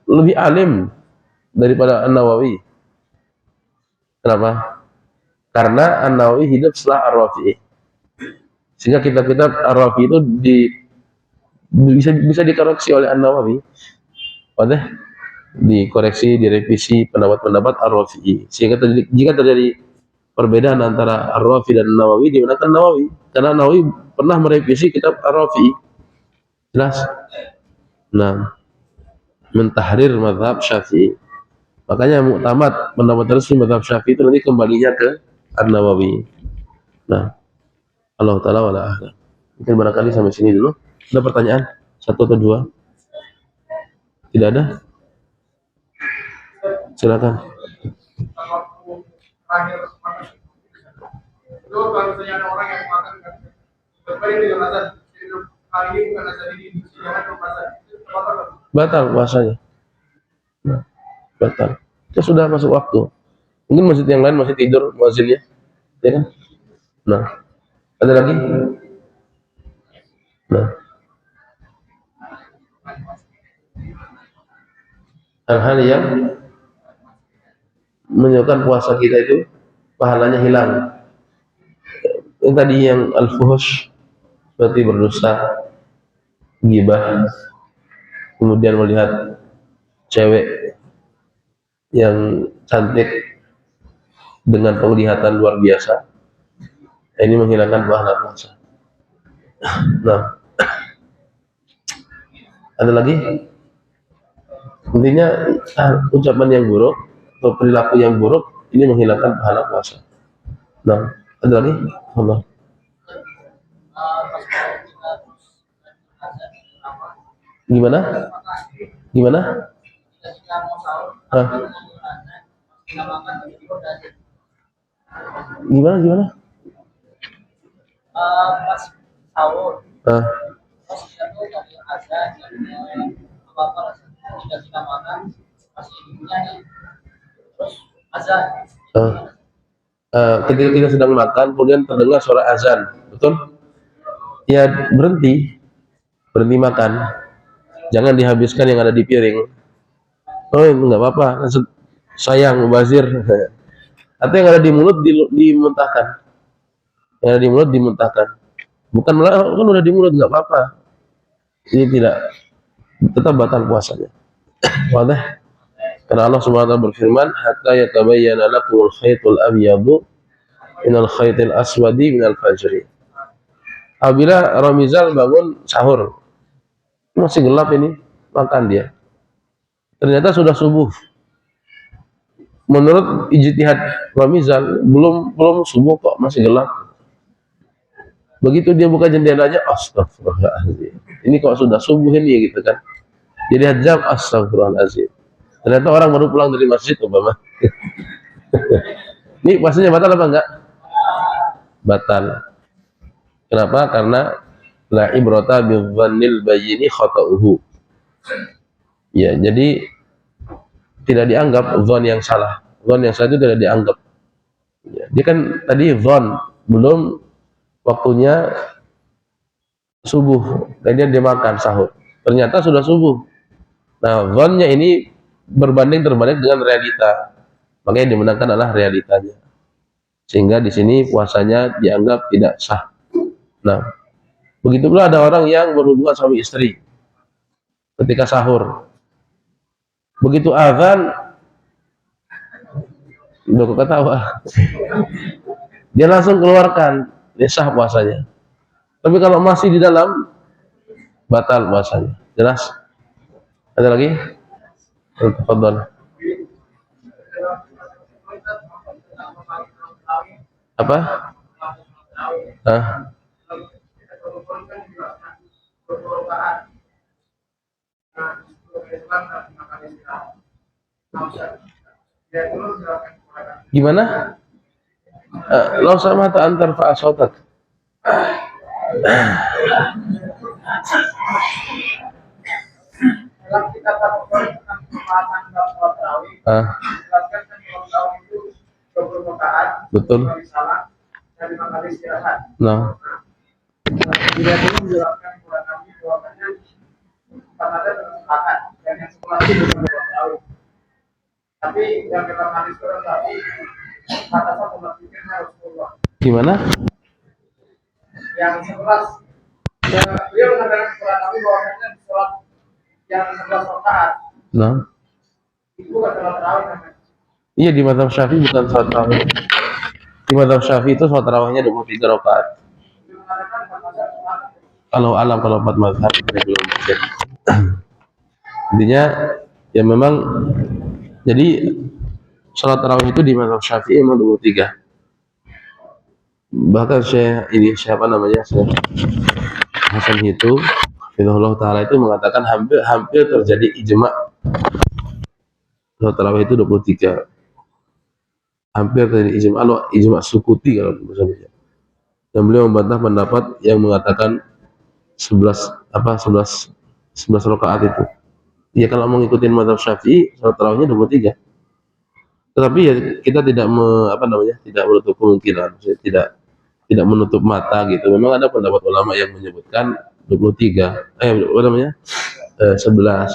lebih alim daripada An-Nawawi. Kenapa? Karena An-Nawawi hidup setelah Ar-Rafi'i, sehingga kitab-kitab Ar-Rafi'i itu bisa dikoreksi oleh An-Nawawi. Dikoreksi, direvisi pendapat-pendapat Ar-Rafi'i, sehingga jika terjadi perbedaan antara Ar-Rafi'i dan An-Nawawi, dimenangkan Nawawi, karena Nawawi pernah merevisi kitab Ar-Rafi'i. Jelas? Nah, mentahrir mazhab Syafi'i. Makanya muktamad pendapat resmi mazhab Syafi'i itu nanti kembalinya ke An-Nawawi. Nah, Allah Ta'ala wala a'lam. Mungkin barangkali sampai sini dulu. Ada pertanyaan? Satu atau dua? Tidak ada? Silakan. Kalau misalnya ada orang yang makan berbeda dengan azan, hari ini bukan azan ini, jangan puasa. Batal puasanya. Batal. Itu sudah masuk waktu. Mungkin masjid yang lain masih tidur muazzinnya, ya kan? Nah, ada lagi? Nah, hal-hal yang menyebabkan puasa kita itu pahalanya hilang. Yang tadi yang al-fuhush, seperti berdusta, gibah, kemudian melihat cewek yang cantik dengan penglihatan luar biasa, ini menghilangkan pahala puasa. Nah, ada lagi? Intinya ucapan yang buruk atau perilaku yang buruk ini menghilangkan pahala puasa. Nah, ada lagi? Allah. Gimana? Gimana? Hah? Gimana? Pas sahur. Ketika kita sedang makan, kemudian terdengar suara azan, betul? Ya berhenti makan, jangan dihabiskan yang ada di piring. Oh nggak apa-apa, sayang mubazir. Atau yang ada di mulut dimuntahkan, yang ada di mulut dimuntahkan, bukan malah kan udah di mulut nggak apa-apa, ini tidak, tetap batal puasanya. Wadah. Karena Allah Subhanahu wa taala berfirman, hatta yatabayyana lakumul khaytul abyadu minal khaytil aswadi minal fajri. Apabila Ramizal bangun sahur, masih gelap ini, makan dia. Ternyata sudah subuh. Menurut ijtihad Ramizal, belum subuh kok, masih gelap. Begitu dia buka jendelanya, astagfirullahaladzim. Ini kok sudah subuh ini gitu kan. Jadi jam, astagfirullahaladzim. Ternyata orang baru pulang dari masjid, umpama. Ini puasanya batal apa enggak? Batal. Kenapa? Karena la ibrata bidzannil bayyini khata'uhu. Ya, jadi tidak dianggap dzan yang salah. Dzan yang salah itu tidak dianggap. Ya, dia kan tadi dzan belum waktunya subuh, dan dia makan sahur. Ternyata sudah subuh. Nah, dzannya ini berbanding terbalik dengan realita. Makanya yang dimenangkan adalah realitanya. Sehingga di sini puasanya dianggap tidak sah. Nah, begitu pula ada orang yang berhubungan suami istri ketika sahur. Begitu azan, udah ketawa, dia langsung keluarkan, dia sah puasanya. Tapi kalau masih di dalam, batal puasanya. Jelas? Ada lagi? Tafadhol. Apa? Hah? Gimana? Lau sama ta antar fa'asotak. Betul. Nah. Tapi yang kita manis tadi batasan pembagian Rasulullah. Gimana? Yang 11 beliau mengatakan kepada kami bahwasanya sholat yang 11 rakaat. Nah. Itu bukan sholat tarawih kan? Iya, di mazhab Syafi'i bukan sholat tarawih. Di mazhab Syafi'i itu sholat tarawihnya 23 rakaat. Kalau alam, kalau empat mazhab belum cek. Intinya ya memang, jadi sholat tarawih itu di mazhab Syafi'i memang 23. Bahkan siapa namanya, Syekh Hasan itu Hafizahullah Ta'ala itu mengatakan hampir terjadi ijma' sholat tarawih itu 23. Hampir terjadi ijma' sukuti kalau bahasa Indonesia. Dan beliau membantah pendapat yang mengatakan 11 rakaat itu. Ya kalau mau ngikutin mazhab Syafi'i, sholat tarawihnya 23. Tetapi ya kita tidak tidak menutup kemungkinan, tidak menutup mata gitu. Memang ada pendapat ulama yang menyebutkan 23, 11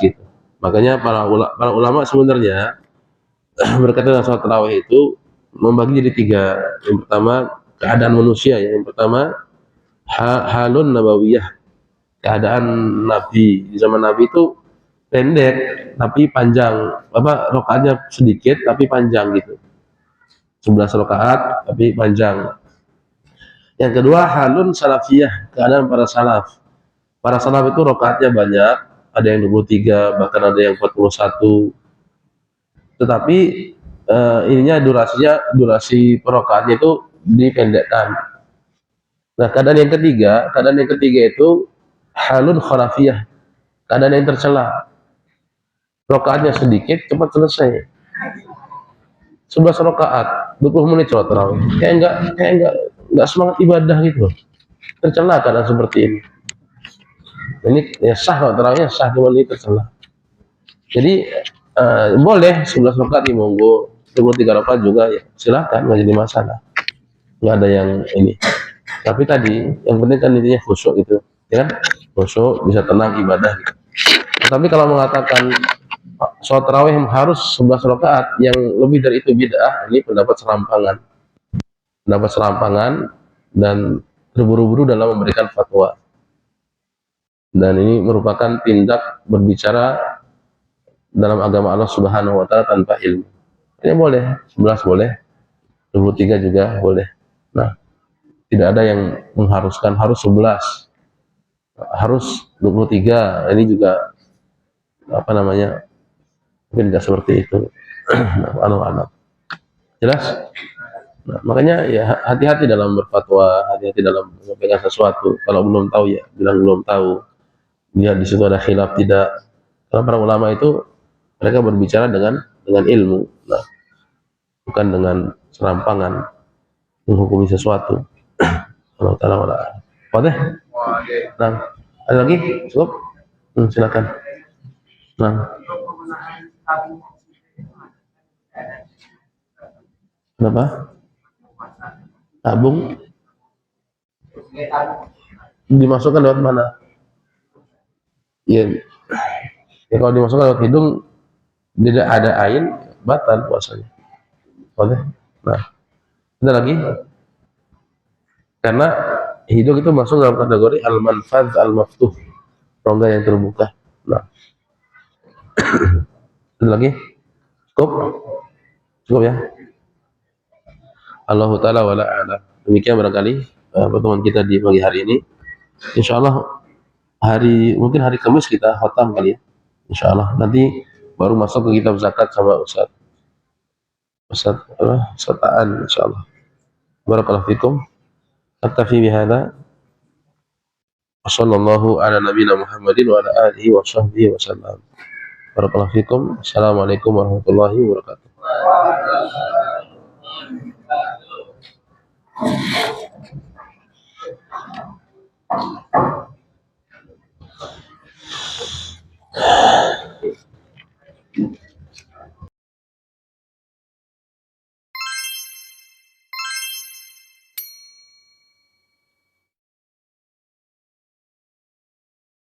gitu. Makanya para ulama sebenarnya berkaitan dengan sholat tarawih itu membagi jadi 3. Yang pertama keadaan manusia, ya. Yang pertama halun nabawiyah, keadaan Nabi. Di zaman Nabi itu pendek tapi panjang, rakaatnya sedikit tapi panjang gitu. 11 rakaat tapi panjang. Yang kedua halun salafiyah, keadaan para salaf. Para salaf itu rakaatnya banyak, ada yang 23, bahkan ada yang 41. Tetapi durasi perakaatnya itu dipendekkan. Nah, keadaan yang ketiga itu halun kharafiyah, keadaan yang tercela. Rakaatnya sedikit, cepat selesai. 11 rakaat, 20 menit sholat tarawih. Kayak enggak semangat ibadah gitu. Tercela keadaan seperti ini. Ini ya sah kalau tarawihnya sah, cuma ini tercela. Jadi boleh 11 rakaat monggo, 23 rakaat juga ya silakan, nggak jadi masalah. Nggak ada yang ini. Tapi tadi yang penting kan intinya khusyuk gitu, ya kan? Khusyuk bisa tenang ibadah. Gitu. Tetapi kalau mengatakan sholat tarawih harus 11 rakaat, yang lebih dari itu bid'ah, ini pendapat serampangan dan terburu-buru dalam memberikan fatwa. Dan ini merupakan tindak berbicara dalam agama Allah Subhanahu wa taala tanpa ilmu. Ini boleh, 11 boleh, 23 juga boleh. Nah, tidak ada yang mengharuskan harus 11, harus 23. Ini juga apa namanya? Mungkin tidak seperti itu. Anak-anak. Jelas? Nah, makanya ya hati-hati dalam berfatwa, hati-hati dalam menyampaikan sesuatu. Kalau belum tahu ya bilang belum tahu. Dia di situ ada khilaf tidak. Karena para ulama itu mereka berbicara dengan ilmu, nah, bukan dengan serampangan menghukumi sesuatu. Allah taala wala. Wadah? Nah, ada lagi? Cukup? Silakan. Nah, kenapa? Tabung dimasukkan lewat mana? Ya, ya kalau dimasukkan lewat hidung tidak ada air, batal puasanya. Boleh. Nah, ada lagi? Karena hidung itu masuk dalam kategori al-manfaz al-maftuh, rongga yang terbuka. Nah, ada lagi? Cukup? Cukup ya? Allah taala wala a'lam. Demikian barangkali pertemuan kita di pagi hari ini. Insyaallah mungkin hari Kamis kita khatam kali ya. Insyaallah nanti baru masuk ke kitab zakat sama Ustaz Aan insyaallah. Barakallahu fikum. Aktafi bihadza. Wassallallahu ala nabiyina Muhammadin wa ala alihi wa sahbihi wasallam. Barakallahu fikum. Assalamualaikum warahmatullahi wabarakatuh.